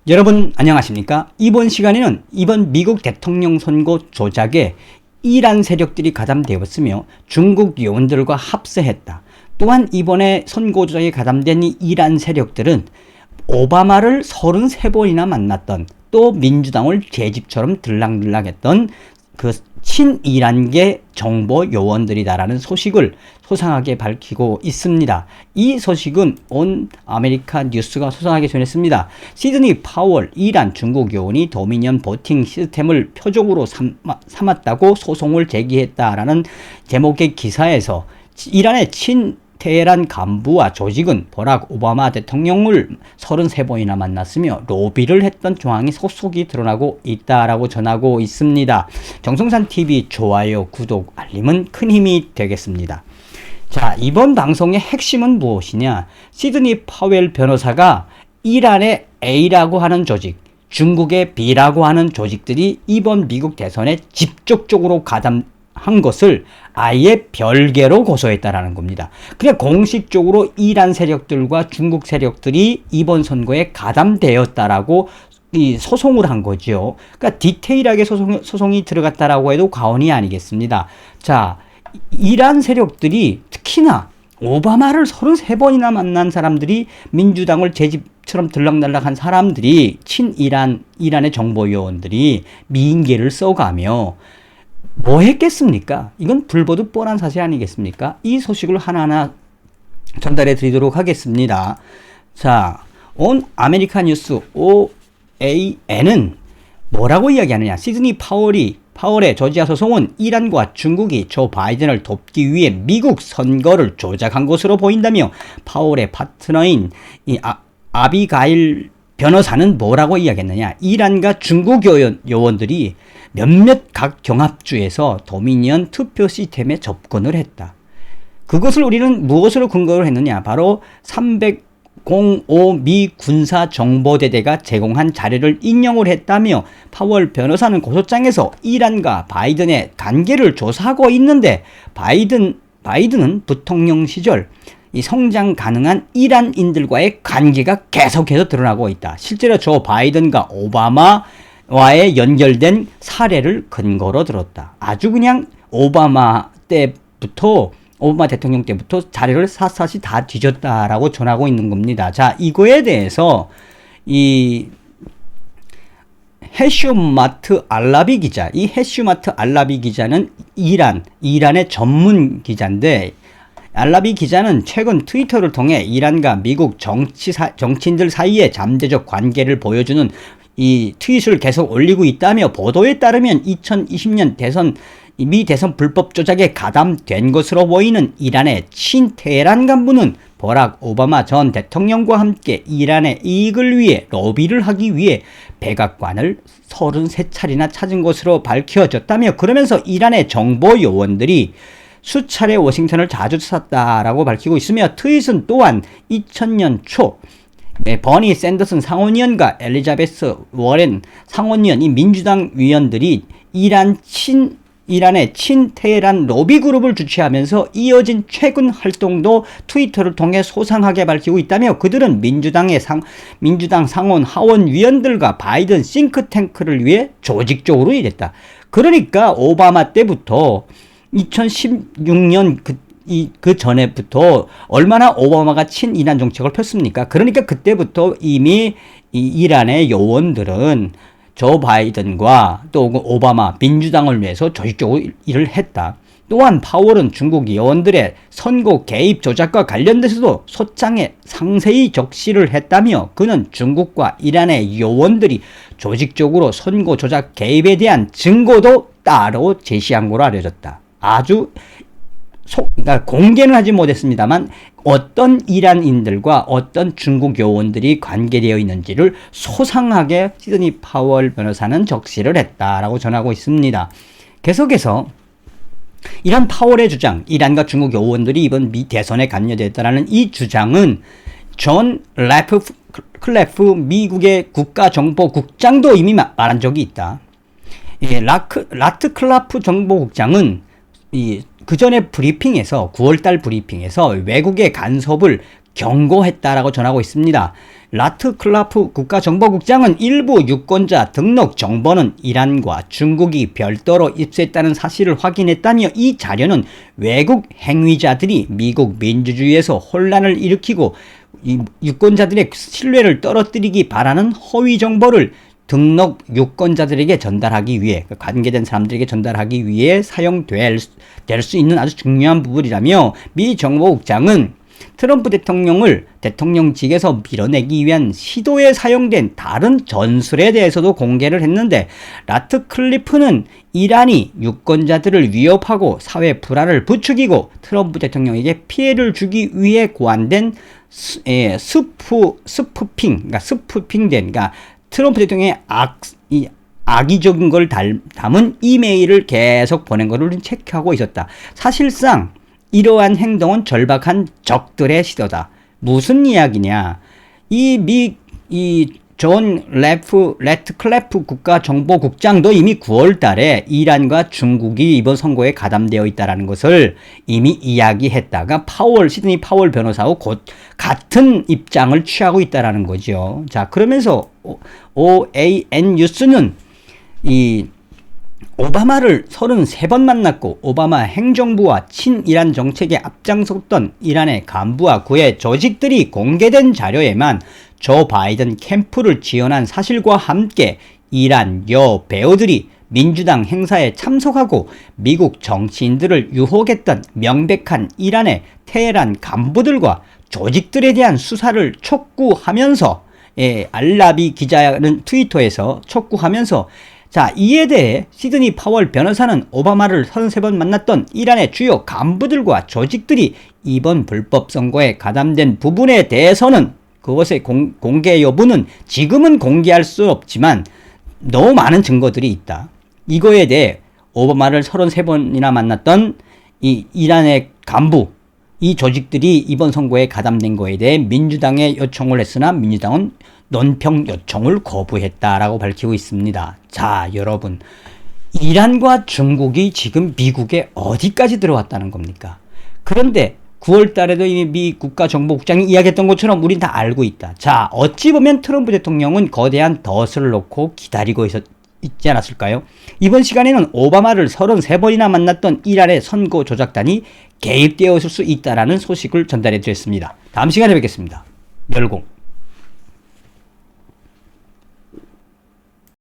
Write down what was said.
여러분 안녕하십니까? 이번 시간에는 이번 미국 대통령 선거 조작에 이란 세력들이 가담되었으며 중국 요원들과 합세했다. 또한 이번에 선거 조작에 가담된 이 이란 세력들은 오바마를 33번이나 만났던, 또 민주당을 제 집처럼 들락들락했던 그 친이란계 정보 요원들이다라는 소식을 소상하게 밝히고 있습니다. 이 소식은 온 아메리카 뉴스가 소상하게 전했습니다. 시드니 파월 이란 중국 요원이 도미니언 보팅 시스템을 표적으로 삼았다고 소송을 제기했다라는 제목의 기사에서 이란의 테헤란 간부와 조직은 버락 오바마 대통령을 33번이나 만났으며 로비를 했던 조항이 속속이 드러나고 있다라고 전하고 있습니다. 정성산TV 좋아요, 구독, 알림은 큰 힘이 되겠습니다. 자, 이번 방송의 핵심은 무엇이냐? 시드니 파웰 변호사가 이란의 A라고 하는 조직, 중국의 B라고 하는 조직들이 이번 미국 대선에 직접적으로 가담한 것을 아예 별개로 고소했다라는 겁니다. 그냥 공식적으로 이란 세력들과 중국 세력들이 이번 선거에 가담되었다라고 소송을 한 거죠. 그러니까 디테일하게 소송이 들어갔다라고 해도 과언이 아니겠습니다. 자, 이란 세력들이 특히나 오바마를 33번이나 만난 사람들이, 민주당을 제 집처럼 들락날락한 사람들이, 이란의 정보요원들이 미인계를 써가며 뭐 했겠습니까? 이건 불보듯 뻔한 사실 아니겠습니까? 이 소식을 하나하나 전달해 드리도록 하겠습니다. 자, 온 아메리카 뉴스 OAN은 뭐라고 이야기하느냐? 시드니 파월의 조지아 소송은 이란과 중국이 조 바이든을 돕기 위해 미국 선거를 조작한 것으로 보인다며, 파월의 파트너인 아비가일 변호사는 뭐라고 이야기했느냐? 이란과 중국 요원들이 몇몇 각 경합주에서 도미니언 투표 시스템에 접근을 했다. 그것을 우리는 무엇으로 근거를 했느냐? 바로 305 미 군사정보대대가 제공한 자료를 인용을 했다며, 파월 변호사는 고소장에서 이란과 바이든의 관계를 조사하고 있는데, 바이든은 부통령 시절 이 성장 가능한 이란인들과의 관계가 계속해서 드러나고 있다. 실제로 조 바이든과 오바마와의 연결된 사례를 근거로 들었다. 아주 그냥 오바마 대통령 때부터 자료를 샅샅이 다 뒤졌다라고 전하고 있는 겁니다. 자, 이거에 대해서 이 해슈마트 알라비 기자는 이란의 전문 기자인데, 알라비 기자는 최근 트위터를 통해 이란과 미국 정치인들 사이의 잠재적 관계를 보여주는 이 트윗을 계속 올리고 있다며, 보도에 따르면 2020년 미 대선 불법 조작에 가담된 것으로 보이는 이란의 친테헤란 간부는 버락 오바마 전 대통령과 함께 이란의 이익을 위해 로비를 하기 위해 백악관을 33차례나 찾은 것으로 밝혀졌다며, 그러면서 이란의 정보 요원들이 수차례 워싱턴을 자주 찾았다라고 밝히고 있으며, 트윗은 또한 2000년 초 버니 샌더슨 상원의원과 엘리자베스 워렌 상원의원, 이 민주당 위원들이 이란의 친테헤란 로비 그룹을 주최하면서 이어진 최근 활동도 트위터를 통해 소상하게 밝히고 있다며, 그들은 민주당 상원 하원 위원들과 바이든 싱크탱크를 위해 조직적으로 일했다. 그러니까 오바마 때부터 2016년 그 전에부터 얼마나 오바마가 친이란 정책을 폈습니까? 그러니까 그때부터 이미 이란의 요원들은 조 바이든과 또 오바마 민주당을 위해서 조직적으로 일을 했다. 또한 파월은 중국 요원들의 선거 개입 조작과 관련돼서도 소장에 상세히 적시를 했다며, 그는 중국과 이란의 요원들이 조직적으로 선거 조작 개입에 대한 증거도 따로 제시한 걸로 알려졌다. 아주 그러니까 공개는 하지 못했습니다만 어떤 이란인들과 어떤 중국 요원들이 관계되어 있는지를 소상하게 시드니 파월 변호사는 적시를 했다라고 전하고 있습니다. 계속해서 이란 파월의 주장, 이란과 중국 요원들이 이번 미 대선에 관여됐다는 이 주장은 존 래프클래프 미국의 국가정보국장도 이미 말한 적이 있다. 라트클라프 정보국장은 그 전에 9월달 브리핑에서 외국의 간섭을 경고했다라고 전하고 있습니다. 라트클라프 국가정보국장은 일부 유권자 등록 정보는 이란과 중국이 별도로 입수했다는 사실을 확인했다며 이 자료는 외국 행위자들이 미국 민주주의에서 혼란을 일으키고 이 유권자들의 신뢰를 떨어뜨리기 바라는 허위 정보를 등록 유권자들에게 전달하기 위해, 관계된 사람들에게 전달하기 위해 사용될 수 있는 아주 중요한 부분이라며 미 정보국장은 트럼프 대통령을 대통령직에서 밀어내기 위한 시도에 사용된 다른 전술에 대해서도 공개를 했는데, 라트클리프는 이란이 유권자들을 위협하고 사회 불안을 부추기고 트럼프 대통령에게 피해를 주기 위해 고안된 스푸핑된, 그러니까 트럼프 대통령의 악의적인 걸 담은 이메일을 계속 보낸 것을 체크하고 있었다. 사실상 이러한 행동은 절박한 적들의 시도다. 무슨 이야기냐? 존 레트클래프 국가정보국장도 이미 9월 달에 이란과 중국이 이번 선거에 가담되어 있다는 것을 이미 이야기했다가 시드니 파월 변호사하고 곧 같은 입장을 취하고 있다는 거죠. 자, 그러면서 OAN 뉴스는 오바마를 33번 만났고 오바마 행정부와 친이란 정책에 앞장섰던 이란의 간부와 그의 조직들이 공개된 자료에만 조 바이든 캠프를 지원한 사실과 함께 이란 배우들이 민주당 행사에 참석하고 미국 정치인들을 유혹했던 명백한 이란의 테헤란 간부들과 조직들에 대한 수사를 촉구하면서, 알라비 기자는 트위터에서 촉구하면서, 자, 이에 대해 시드니 파월 변호사는 오바마를 33번 만났던 이란의 주요 간부들과 조직들이 이번 불법 선거에 가담된 부분에 대해서는 그것의 공개 여부는 지금은 공개할 수 없지만 너무 많은 증거들이 있다. 이거에 대해 오바마를 33번이나 만났던 이 이란의 간부, 이 조직들이 이번 선거에 가담된 거에 대해 민주당에 요청을 했으나 민주당은 논평 요청을 거부했다라고 밝히고 있습니다. 자, 여러분, 이란과 중국이 지금 미국에 어디까지 들어왔다는 겁니까? 그런데 9월 달에도 이미 미 국가정보국장이 이야기했던 것처럼 우린 다 알고 있다. 자, 어찌 보면 트럼프 대통령은 거대한 덫을 놓고 기다리고 있지 않았을까요? 이번 시간에는 오바마를 33번이나 만났던 이란의 선거 조작단이 개입되었을 수 있다는 소식을 전달해 드렸습니다. 다음 시간에 뵙겠습니다. 멸공.